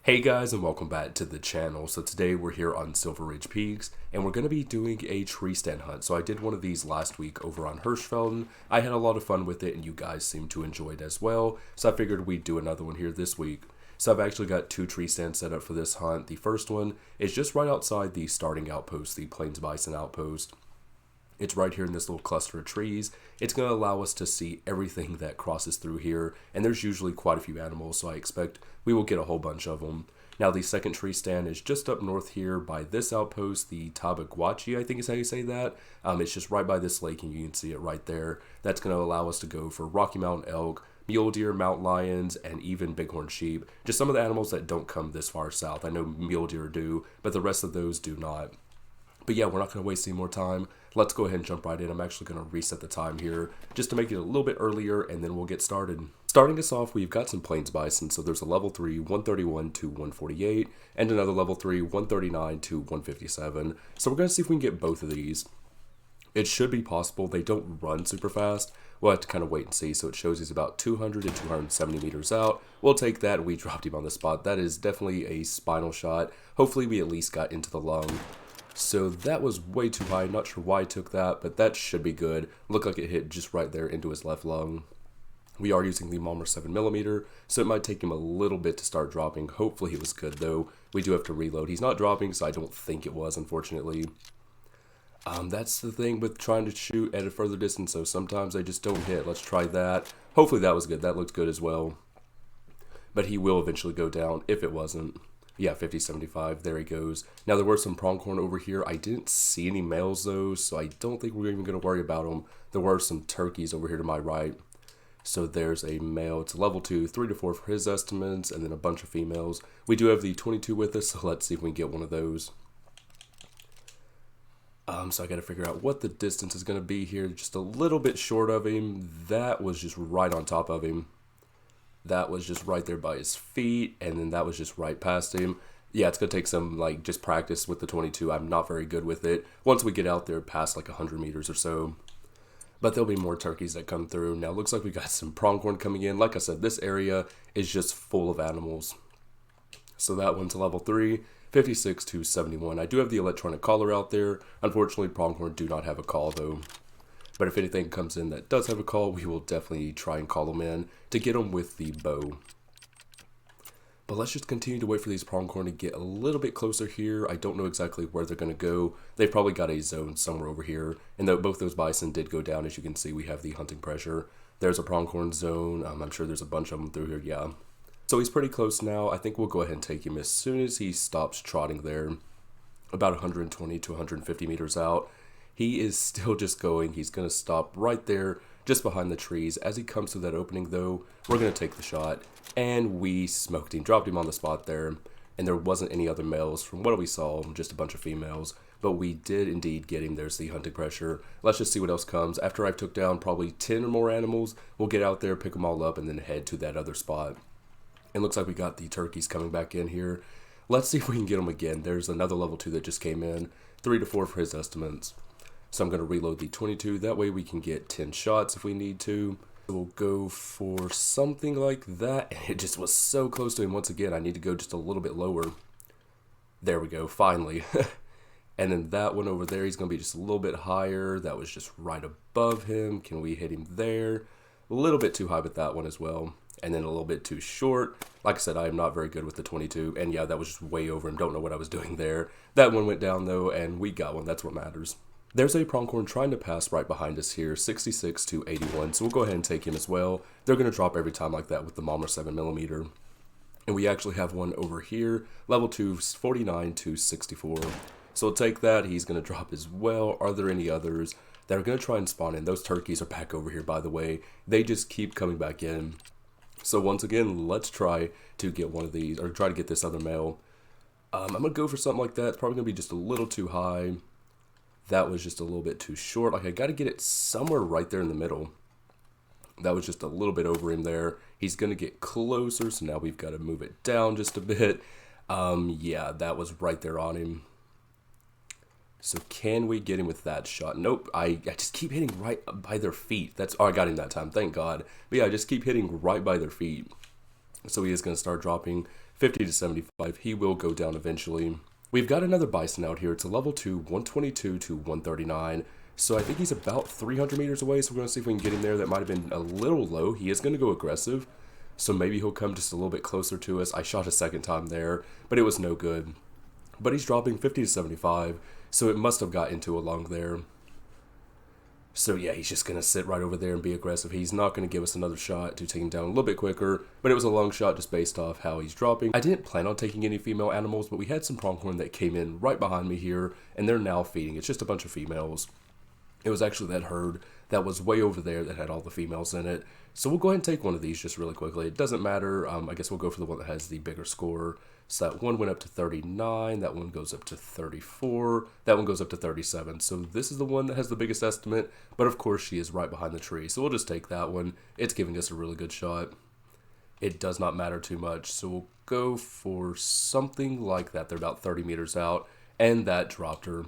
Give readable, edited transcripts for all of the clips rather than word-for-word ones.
Hey guys, and welcome back to the channel. So today we're here on Silver Ridge Peaks and we're going to be doing a tree stand hunt. So I did one of these last week over on Hirschfelden. I had a lot of fun with it and you guys seem to enjoy it as well. So I figured we'd do another one here this week. So I've actually got two tree stands set up for this hunt. The first one is just right outside the starting outpost, the Plains Bison outpost. It's right here in this little cluster of trees. It's going to allow us to see everything that crosses through here, and there's usually quite a few animals, so I expect we will get a whole bunch of them. Now, the second tree stand is just up north here by this outpost, the Tabagwachi, I think is how you say that. It's just right by this lake, and you can see it right there. That's going to allow us to go for Rocky Mountain elk, mule deer, mountain lions, and even bighorn sheep. Just some of the animals that don't come this far south. I know mule deer do, but the rest of those do not. But yeah, we're not going to waste any more time. Let's go ahead and jump right in. I'm actually going to reset the time here just to make it a little bit earlier, and then we'll get started. Starting us off, we've got some Plains Bison. So there's a level 3, 131 to 148, and another level 3, 139 to 157. So we're going to see if we can get both of these. It should be possible. They don't run super fast. We'll have to kind of wait and see. So it shows he's about 200 to 270 meters out. We'll take that. We dropped him on the spot. That is definitely a spinal shot. Hopefully we at least got into the lung. So that was way too high. Not sure why I took that, but that should be good. Looked like it hit just right there into his left lung. We are using the Malmer 7mm, so it might take him a little bit to start dropping. Hopefully he was good, though. We do have to reload. He's not dropping, so I don't think it was, unfortunately. That's the thing with trying to shoot at a further distance, so sometimes they just don't hit. Let's try that. Hopefully that was good. That looked good as well. But he will eventually go down if it wasn't. Yeah, 50-75, there he goes. Now, there were some pronghorn over here. I didn't see any males, though, so I don't think we're even going to worry about them. There were some turkeys over here to my right. So there's a male. It's a level 2, 3 to 4 for his estimates, and then a bunch of females. We do have the 22 with us, so let's see if we can get one of those. So I got to figure out what the distance is going to be here. Just a little bit short of him. That was just right on top of him. That was just right there by his feet, and then that was just right past him. Yeah, it's going to take some, just practice with the 22. I'm not very good with it. Once we get out there past, 100 meters or so. But there'll be more turkeys that come through. Now, it looks like we got some pronghorn coming in. Like I said, this area is just full of animals. So that one's a level 3, 56 to 71. I do have the electronic caller out there. Unfortunately, pronghorn do not have a call, though. But if anything comes in that does have a call, we will definitely try and call them in to get them with the bow. But let's just continue to wait for these pronghorn to get a little bit closer here. I don't know exactly where they're going to go. They've probably got a zone somewhere over here. And though both those bison did go down, as you can see, we have the hunting pressure. There's a pronghorn zone. I'm sure there's a bunch of them through here, yeah. So he's pretty close now. I think we'll go ahead and take him as soon as he stops trotting there. About 120 to 150 meters out. He is still just going. He's going to stop right there, just behind the trees. As he comes through that opening, though, we're going to take the shot. And we smoked him, dropped him on the spot there. And there wasn't any other males from what we saw, just a bunch of females. But we did indeed get him. There's the hunting pressure. Let's just see what else comes. After I've took down probably 10 or more animals, we'll get out there, pick them all up, and then head to that other spot. It looks like we got the turkeys coming back in here. Let's see if we can get them again. There's another level 2 that just came in. 3 to 4 for his estimates. So I'm going to reload the 22. That way we can get 10 shots if we need to. We'll go for something like that. And it just was so close to him. Once again, I need to go just a little bit lower. There we go, finally. And then that one over there, he's going to be just a little bit higher. That was just right above him. Can we hit him there? A little bit too high with that one as well. And then a little bit too short. Like I said, I am not very good with the 22. And yeah, that was just way over him. Don't know what I was doing there. That one went down though, and we got one. That's what matters. There's a pronghorn trying to pass right behind us here, 66 to 81, so we'll go ahead and take him as well. They're going to drop every time like that with the Malmer 7mm. And we actually have one over here, level 2, 49 to 64. So we'll take that. He's going to drop as well. Are there any others that are going to try and spawn in? Those turkeys are back over here, by the way. They just keep coming back in. So once again, let's try to get one of these, or try to get this other male. I'm going to go for something like that. It's probably going to be just a little too high. That was just a little bit too short. I got to get it somewhere right there in the middle. That was just a little bit over him there. He's going to get closer, so now we've got to move it down just a bit. Yeah, that was right there on him. So can we get him with that shot? Nope, I just keep hitting right by their feet. I got him that time, thank God. But yeah, I just keep hitting right by their feet. So he is going to start dropping. 50 to 75. He will go down eventually. We've got another bison out here. It's a level 2, 122 to 139. So I think he's about 300 meters away, so we're going to see if we can get him there. That might have been a little low. He is going to go aggressive, so maybe he'll come just a little bit closer to us. I shot a second time there, but it was no good. But he's dropping 50 to 75, so it must have got into a lung there. So yeah, he's just going to sit right over there and be aggressive. He's not going to give us another shot to take him down a little bit quicker, but it was a long shot just based off how he's dropping. I didn't plan on taking any female animals, but we had some pronghorn that came in right behind me here, and they're now feeding. It's just a bunch of females. It was actually that herd that was way over there that had all the females in it. So we'll go ahead and take one of these just really quickly. It doesn't matter. I guess we'll go for the one that has the bigger score. So that one went up to 39. That one goes up to 34. That one goes up to 37. So this is the one that has the biggest estimate. But of course, she is right behind the tree. So we'll just take that one. It's giving us a really good shot. It does not matter too much. So we'll go for something like that. They're about 30 meters out. And that dropped her.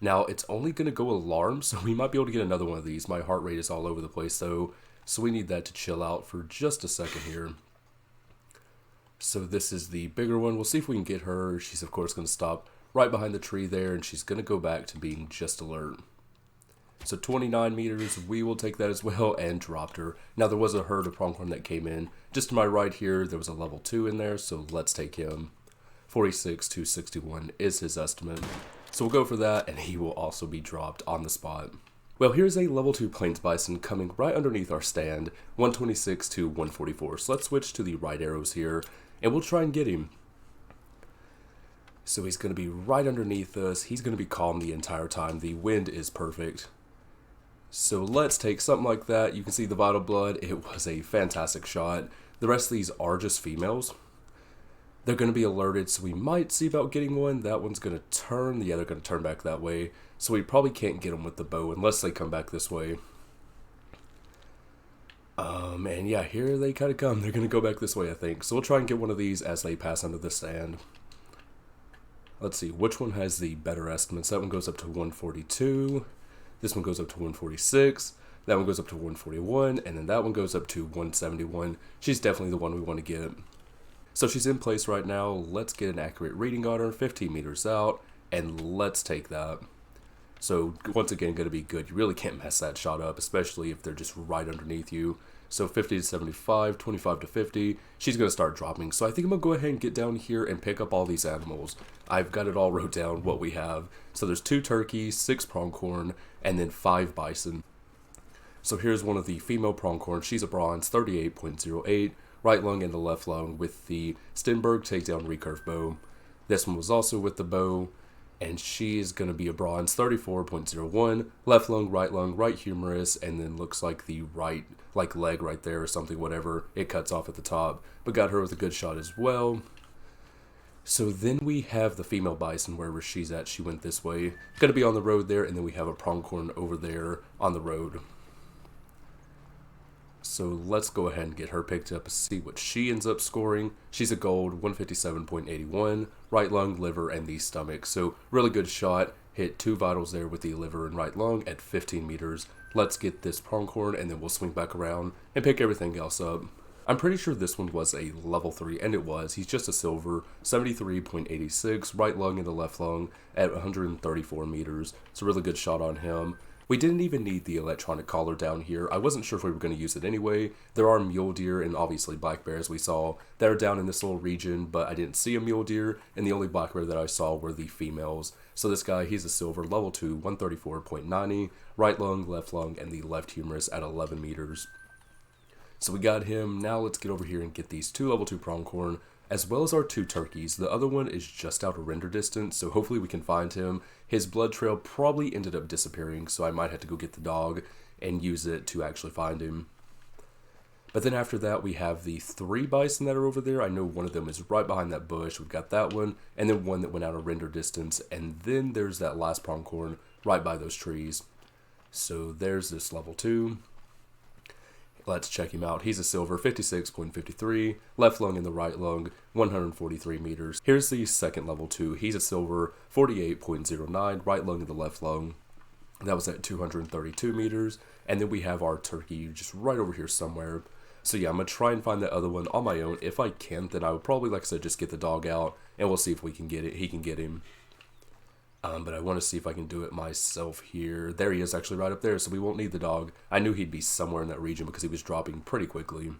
Now, it's only going to go alarm, so we might be able to get another one of these. My heart rate is all over the place, though, so we need that to chill out for just a second here. So this is the bigger one. We'll see if we can get her. She's, of course, going to stop right behind the tree there, and she's going to go back to being just alert. So 29 meters, we will take that as well, and dropped her. Now, there was a herd of pronghorn that came in. Just to my right here, there was a level 2 in there, so let's take him. 46 to 61 is his estimate. So we'll go for that, and he will also be dropped on the spot. Well, here's a level 2 plains bison coming right underneath our stand, 126 to 144. So let's switch to the right arrows here, and we'll try and get him. So he's going to be right underneath us. He's going to be calm the entire time. The wind is perfect. So let's take something like that. You can see the vital blood. It was a fantastic shot. The rest of these are just females. They're going to be alerted, so we might see about getting one. That one's going to turn. Yeah, they're going to turn back that way. So we probably can't get them with the bow unless they come back this way. And yeah, here they kind of come. They're going to go back this way, I think. So we'll try and get one of these as they pass under the stand. Let's see, which one has the better estimates? That one goes up to 142. This one goes up to 146. That one goes up to 141. And then that one goes up to 171. She's definitely the one we want to get. So she's in place right now. Let's get an accurate reading on her, 15 meters out, and let's take that. So once again, going to be good. You really can't mess that shot up, especially if they're just right underneath you. So 50 to 75, 25 to 50, she's going to start dropping. So I think I'm going to go ahead and get down here and pick up all these animals. I've got it all wrote down what we have. So there's 2 turkeys, 6 pronghorn, and then 5 bison. So here's one of the female pronghorn. She's a bronze, 38.08. Right lung and the left lung with the Stenberg takedown recurve bow. This one was also with the bow, and she is going to be a bronze, 34.01. Left lung, right humerus, and then looks like the right leg right there or something, whatever. It cuts off at the top, but got her with a good shot as well. So then we have the female bison wherever she's at. She went this way. Going to be on the road there, and then we have a pronghorn over there on the road. So let's go ahead and get her picked up and see what she ends up scoring. She's a gold, 157.81, right lung, liver, and the stomach. So really good shot. Hit 2 vitals there with the liver and right lung at 15 meters. Let's get this pronghorn, and then we'll swing back around and pick everything else up. I'm pretty sure this one was a level 3, and it was. He's just a silver, 73.86, right lung and the left lung at 134 meters. It's a really good shot on him. We didn't even need the electronic collar down here. I wasn't sure if we were going to use it anyway. There are mule deer and obviously black bears we saw that are down in this little region, but I didn't see a mule deer, and the only black bear that I saw were the females. So this guy, he's a silver, level 2, 134.90, right lung, left lung, and the left humerus at 11 meters. So we got him. Now let's get over here and get these 2 level 2 pronghorn, as well as our 2 turkeys. The other one is just out of render distance, so hopefully we can find him. His blood trail probably ended up disappearing, so I might have to go get the dog and use it to actually find him. But then after that, we have the 3 bison that are over there. I know one of them is right behind that bush. We've got that one, and then one that went out of render distance, and then there's that last pronghorn right by those trees. So there's this level 2. Let's check him out. He's a silver, 56.53, left lung and the right lung, 143 meters. Here's the second level 2. He's a silver, 48.09, right lung and the left lung. That was at 232 meters. And then we have our turkey just right over here somewhere. So yeah, I'm going to try and find that other one on my own. If I can't, then I would probably, like I said, just get the dog out, and we'll see if we can get it. He can get him. But I want to see if I can do it myself here. There he is, actually right up there, so we won't need the dog. I knew he'd be somewhere in that region because he was dropping pretty quickly.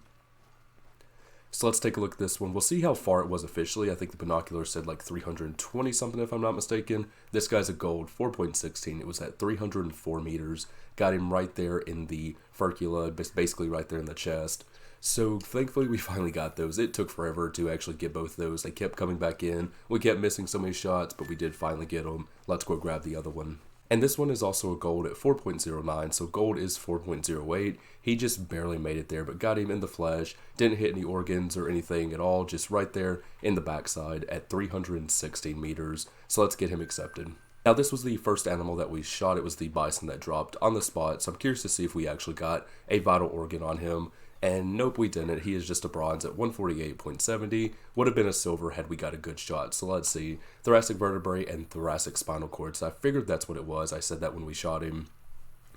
So let's take a look at this one. We'll see how far it was officially. I think the binocular said like 320 something if I'm not mistaken. This guy's a gold, 4.16. It was at 304 meters. Got him right there in the furcula, basically right there in the chest. So thankfully we finally got those. It took forever to actually get both those. They kept coming back in. We kept missing so many shots, but we did finally get them. Let's go grab the other one. And this one is also a gold at 4.09, so gold is 4.08. He just barely made it there, but got him in the flesh. Didn't hit any organs or anything at all, just right there in the backside at 316 meters. So let's get him accepted. Now this was the first animal that we shot. It was the bison that dropped on the spot, so I'm curious to see if we actually got a vital organ on him. And nope, we didn't. He is just a bronze at 148.70. Would have been a silver had we got a good shot. So let's see. Thoracic vertebrae and thoracic spinal cord. So I figured that's what it was. I said that when we shot him.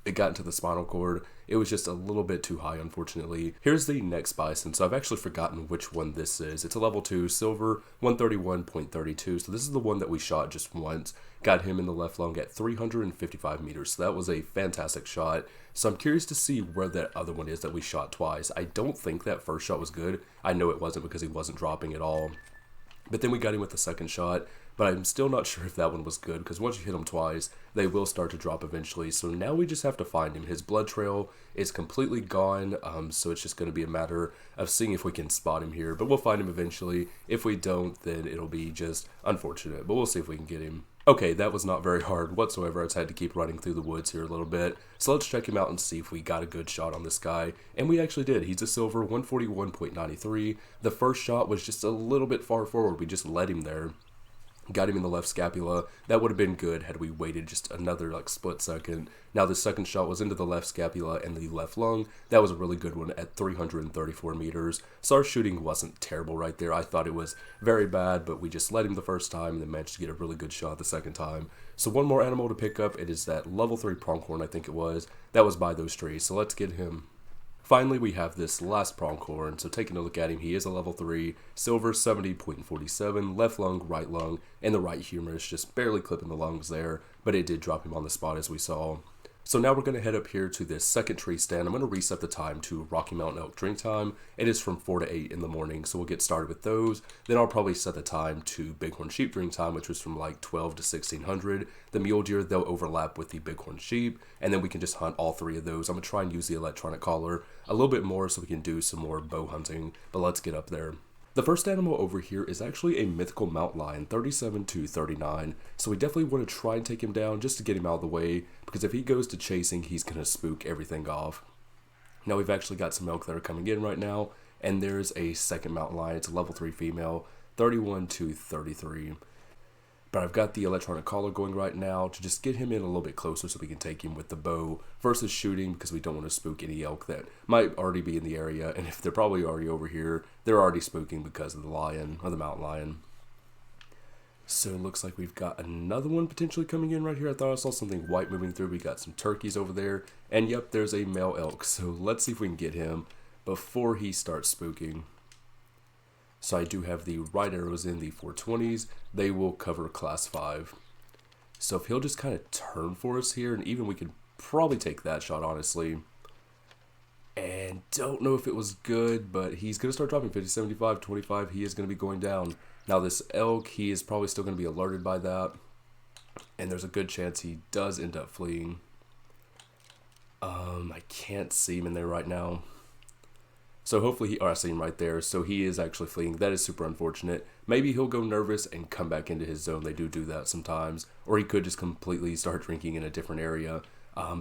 It got into the spinal cord. It was just a little bit too high, unfortunately. Here's the next bison. So I've actually forgotten which one this is. It's a level 2 silver, 131.32. So this is the one that we shot just once. Got him in the left lung at 355 meters. So that was a fantastic shot. So I'm curious to see where that other one is that we shot twice. I don't think that first shot was good. I know it wasn't because he wasn't dropping at all. But then we got him with the second shot. But I'm still not sure if that one was good, because once you hit them twice, they will start to drop eventually. So now we just have to find him. His blood trail is completely gone, so it's just going to be a matter of seeing if we can spot him here. But we'll find him eventually. If we don't, then it'll be just unfortunate. But we'll see if we can get him. Okay, that was not very hard whatsoever. I just had to keep running through the woods here a little bit. So let's check him out and see if we got a good shot on this guy. And we actually did. He's a silver, 141.93. The first shot was just a little bit far forward. We just let him there. Got him in the left scapula. That would have been good had we waited just another split second. Now the second shot was into the left scapula and the left lung. That was a really good one at 334 meters. So our shooting wasn't terrible right there. I thought it was very bad, but we just let him the first time and then managed to get a really good shot the second time. So one more animal to pick up. It is that level 3 pronghorn, I think it was. That was by those trees. So let's get him. Finally, we have this last pronghorn, so taking a look at him, he is a level 3, silver 70.47, left lung, right lung, and the right humerus, just barely clipping the lungs there, but it did drop him on the spot as we saw. So now we're going to head up here to this second tree stand. I'm going to reset the time to Rocky Mountain elk drink time. It is from 4 to 8 in the morning, so we'll get started with those. Then I'll probably set the time to bighorn sheep drink time, which was from like 12 to 1600. The mule deer, they'll overlap with the bighorn sheep, and then we can just hunt all three of those. I'm going to try and use the electronic collar a little bit more so we can do some more bow hunting, but let's get up there. The first animal over here is actually a mythical mountain lion, 37 to 39, so we definitely want to try and take him down just to get him out of the way, because if he goes to chasing, he's going to spook everything off. Now we've actually got some elk that are coming in right now, and there's a second mountain lion. It's a level 3 female, 31 to 33. But I've got the electronic collar going right now to just get him in a little bit closer so we can take him with the bow versus shooting, because we don't want to spook any elk that might already be in the area. And if they're probably already over here, they're already spooking because of the lion, or the mountain lion. So it looks like we've got another one potentially coming in right here. I thought I saw something white moving through. We got some turkeys over there. And yep, there's a male elk. So let's see if we can get him before he starts spooking. So I do have the right arrows in the 420s. They will cover class 5. So if he'll just kind of turn for us here, and even we could probably take that shot, honestly. And don't know if it was good, but he's going to start dropping 50, 75, 25. He is going to be going down. Now this elk, he is probably still going to be alerted by that. And there's a good chance he does end up fleeing. I can't see him in there right now. So hopefully I see him right there. So he is actually fleeing. That is super unfortunate. Maybe he'll go nervous and come back into his zone. They do that sometimes. Or he could just completely start drinking in a different area,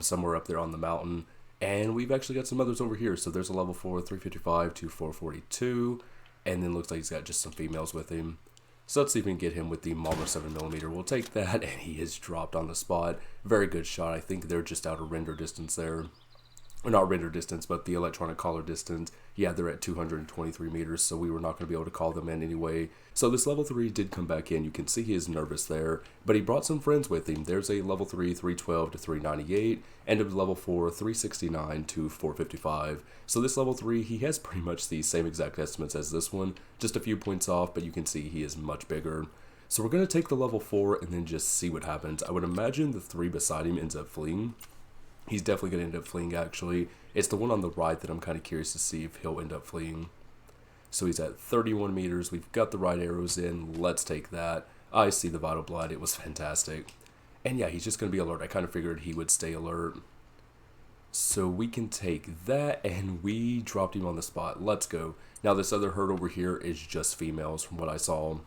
somewhere up there on the mountain. And we've actually got some others over here. So there's a level 4, 355 to 442. And then looks like he's got just some females with him. So let's see if we can get him with the Malmer 7mm. We'll take that, and he is dropped on the spot. Very good shot. I think they're just out of render distance there. Or not render distance, but the electronic collar distance. yeah, they're at 223 meters, so we were not going to be able to call them in anyway. So this level 3 did come back in. You can see he is nervous there, but he brought some friends with him. There's a level 3, 312 to 398, and a level 4, 369 to 455. So this level 3, he has pretty much the same exact estimates as this one, just a few points off, but you can see he is much bigger. So we're going to take the level 4 and then just see what happens. I would imagine the 3 beside him ends up fleeing. He's definitely going to end up fleeing, actually. It's the one on the right that I'm kind of curious to see if he'll end up fleeing. So he's at 31 meters. We've got the right arrows in. Let's take that. I see the vital blood. It was fantastic. And yeah, he's just going to be alert. I kind of figured he would stay alert. So we can take that, and we dropped him on the spot. Let's go. Now this other herd over here is just females from what I saw.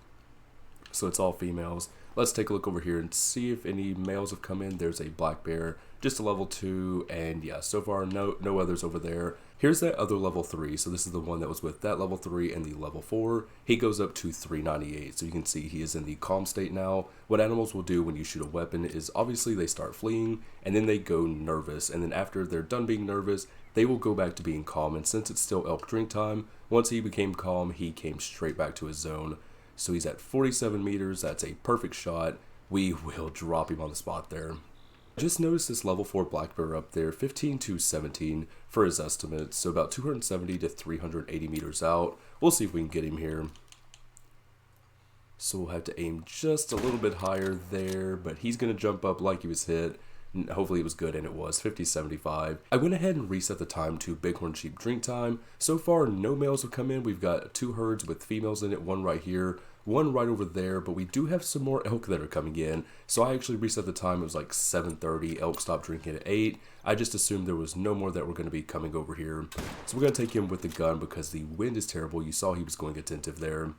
So it's all females. Let's take a look over here and see if any males have come in. There's a black bear, just a level 2, and yeah, so far no others over there. Here's that other level 3. So this is the one that was with that level 3 and the level 4. He goes up to 398. So you can see he is in the calm state now. What animals will do when you shoot a weapon is obviously they start fleeing and then they go nervous. And then after they're done being nervous, they will go back to being calm. And since it's still elk drink time, once he became calm, he came straight back to his zone. So he's at 47 meters. That's a perfect shot. We will drop him on the spot there. Just noticed this level 4 black bear up there, 15 to 17 for his estimate. So about 270 to 380 meters out. We'll see if we can get him here. So we'll have to aim just a little bit higher there, but he's going to jump up like he was hit. Hopefully it was good, and it was 50-75. I went ahead and reset the time to bighorn sheep drink time. So far, no males have come in. We've got 2 herds with females in it, one right here, one right over there, but we do have some more elk that are coming in. So I actually reset the time. It was like 7:30. Elk stopped drinking at 8. I just assumed there was no more that were going to be coming over here. So we're going to take him with the gun because the wind is terrible. You saw he was going attentive there.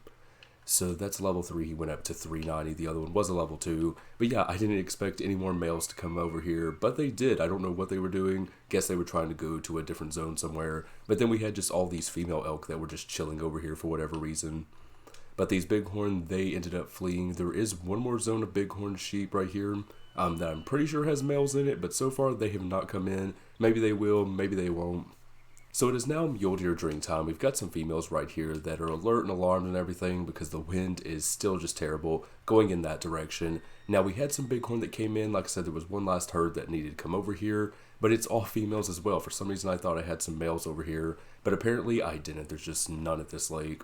So that's level 3, he went up to 390, the other one was a level 2. But yeah, I didn't expect any more males to come over here, but they did. I don't know what they were doing. Guess they were trying to go to a different zone somewhere. But then we had just all these female elk that were just chilling over here for whatever reason. But these bighorn, they ended up fleeing. There is one more zone of bighorn sheep right here that I'm pretty sure has males in it, but so far they have not come in. Maybe they will, maybe they won't. So it is now mule deer drink time. We've got some females right here that are alert and alarmed and everything because the wind is still just terrible going in that direction. Now we had some bighorn that came in. Like I said, there was one last herd that needed to come over here, but it's all females as well. For some reason I thought I had some males over here, but apparently I didn't. There's just none at this lake.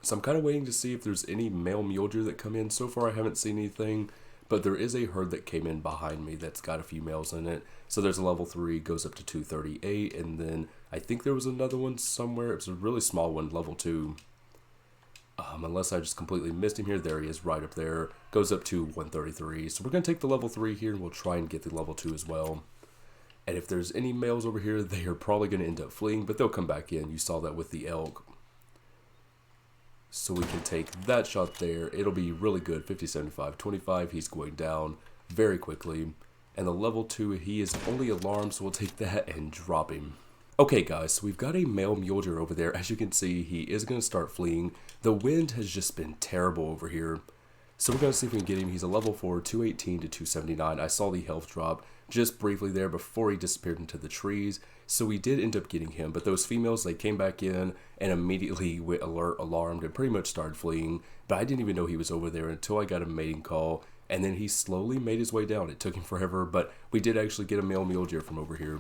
So I'm kind of waiting to see if there's any male mule deer that come in. So far I haven't seen anything. But there is a herd that came in behind me that's got a few males in it. So there's a level 3, goes up to 238, and then I think there was another one somewhere. It was a really small one, level 2. Unless I just completely missed him here. There he is right up there. Goes up to 133. So we're going to take the level 3 here, and we'll try and get the level 2 as well. And if there's any males over here, they are probably going to end up fleeing, but they'll come back in. You saw that with the elk. So we can take that shot there. It'll be really good. 50-75, 25. He's going down very quickly. And the level 2, he is only alarmed, so we'll take that and drop him. Okay guys, so we've got a male mule deer over there. As you can see, he is going to start fleeing. The wind has just been terrible over here. So we're going to see if we can get him. He's a level 4, 218 to 279. I saw the health drop just briefly there before he disappeared into the trees. So we did end up getting him, but those females, they came back in and immediately went alert, alarmed, and pretty much started fleeing. But I didn't even know he was over there until I got a mating call, and then he slowly made his way down. It took him forever, but we did actually get a male mule deer from over here.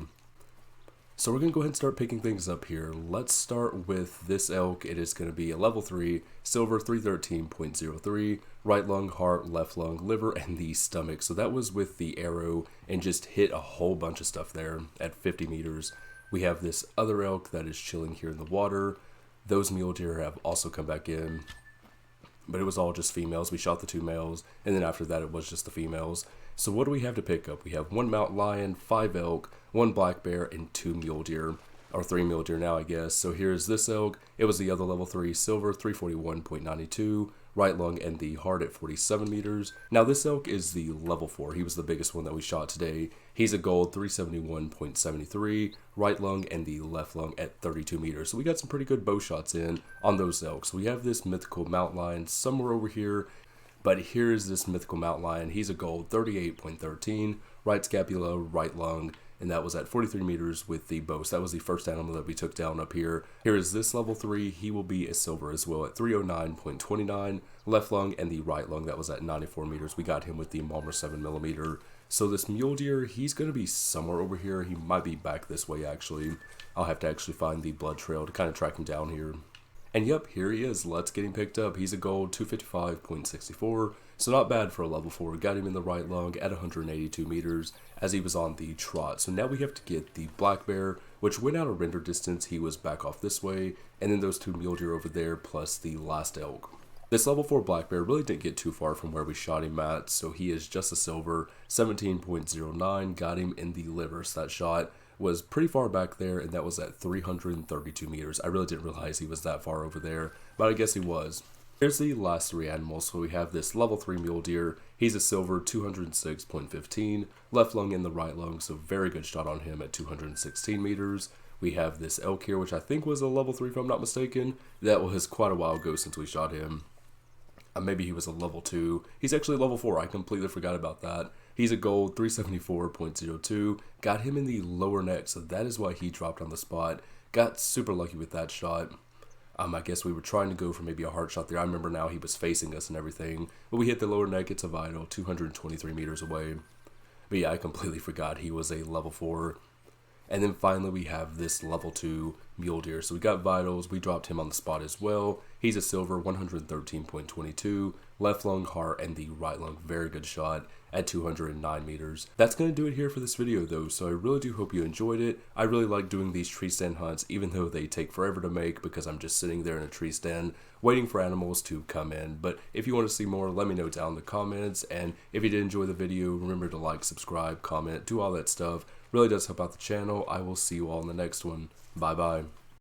So we're going to go ahead and start picking things up here. Let's start with this elk. It is going to be a level 3, silver 313.03, right lung, heart, left lung, liver, and the stomach. So that was with the arrow and just hit a whole bunch of stuff there at 50 meters. We have this other elk that is chilling here in the water. Those mule deer have also come back in, but it was all just females. We shot the 2 males, and then after that it was just the females. So what do we have to pick up? We have 1 mountain lion, 5 elk, 1 black bear, and 2 mule deer, or 3 mule deer now, I guess. So here's this elk. It was the other level 3, silver 341.92, right lung, and the heart at 47 meters. Now this elk is the level 4. He was the biggest one that we shot today. He's a gold 371.73, right lung, and the left lung at 32 meters. So we got some pretty good bow shots in on those elks. We have this mythical mountain lion somewhere over here. But here's this mythical mountain lion. He's a gold 38.13, right scapula, right lung, and that was at 43 meters with the bow. So that was the first animal that we took down up here. Here is this level 3. He will be a silver as well at 309.29. Left lung and the right lung, that was at 94 meters. We got him with the Malmer 7mm. So this mule deer, he's going to be somewhere over here. He might be back this way actually. I'll have to actually find the blood trail to kind of track him down here. And yep, here he is. Let's get him picked up. He's a gold 255.64. So not bad for a level 4. Got him in the right lung at 182 meters as he was on the trot. So now we have to get the black bear, which went out of render distance. He was back off this way. And then those 2 mule deer over there plus the last elk. This level 4 black bear really didn't get too far from where we shot him at. So he is just a silver 17.09. Got him in the liver. So that shot was pretty far back there, and that was at 332 meters. I really didn't realize he was that far over there, but I guess he was. Here's the last 3 animals. So we have this level 3 mule deer. He's a silver 206.15, left lung and the right lung, so very good shot on him at 216 meters. We have this elk here, which I think was a level 3 if I'm not mistaken. That was quite a while ago since we shot him. Maybe he was a level 2. He's actually level 4. I completely forgot about that. He's a gold 374.02. Got him in the lower neck, so that is why he dropped on the spot. Got super lucky with that shot. I guess we were trying to go for maybe a heart shot there. I remember now he was facing us and everything. But we hit the lower neck. It's a vital 223 meters away. But yeah, I completely forgot he was a level 4. And then finally we have this level 2 mule deer. So we got vitals. We dropped him on the spot as well. He's a silver 113.22. Left lung, heart, and the right lung. Very good shot at 209 meters. That's going to do it here for this video though. So I really do hope you enjoyed it. I really like doing these tree stand hunts, even though they take forever to make because I'm just sitting there in a tree stand waiting for animals to come in. But if you want to see more, let me know down in the comments. And if you did enjoy the video, remember to like, subscribe, comment, do all that stuff. Really does help out the channel. I will see you all in the next one. Bye bye.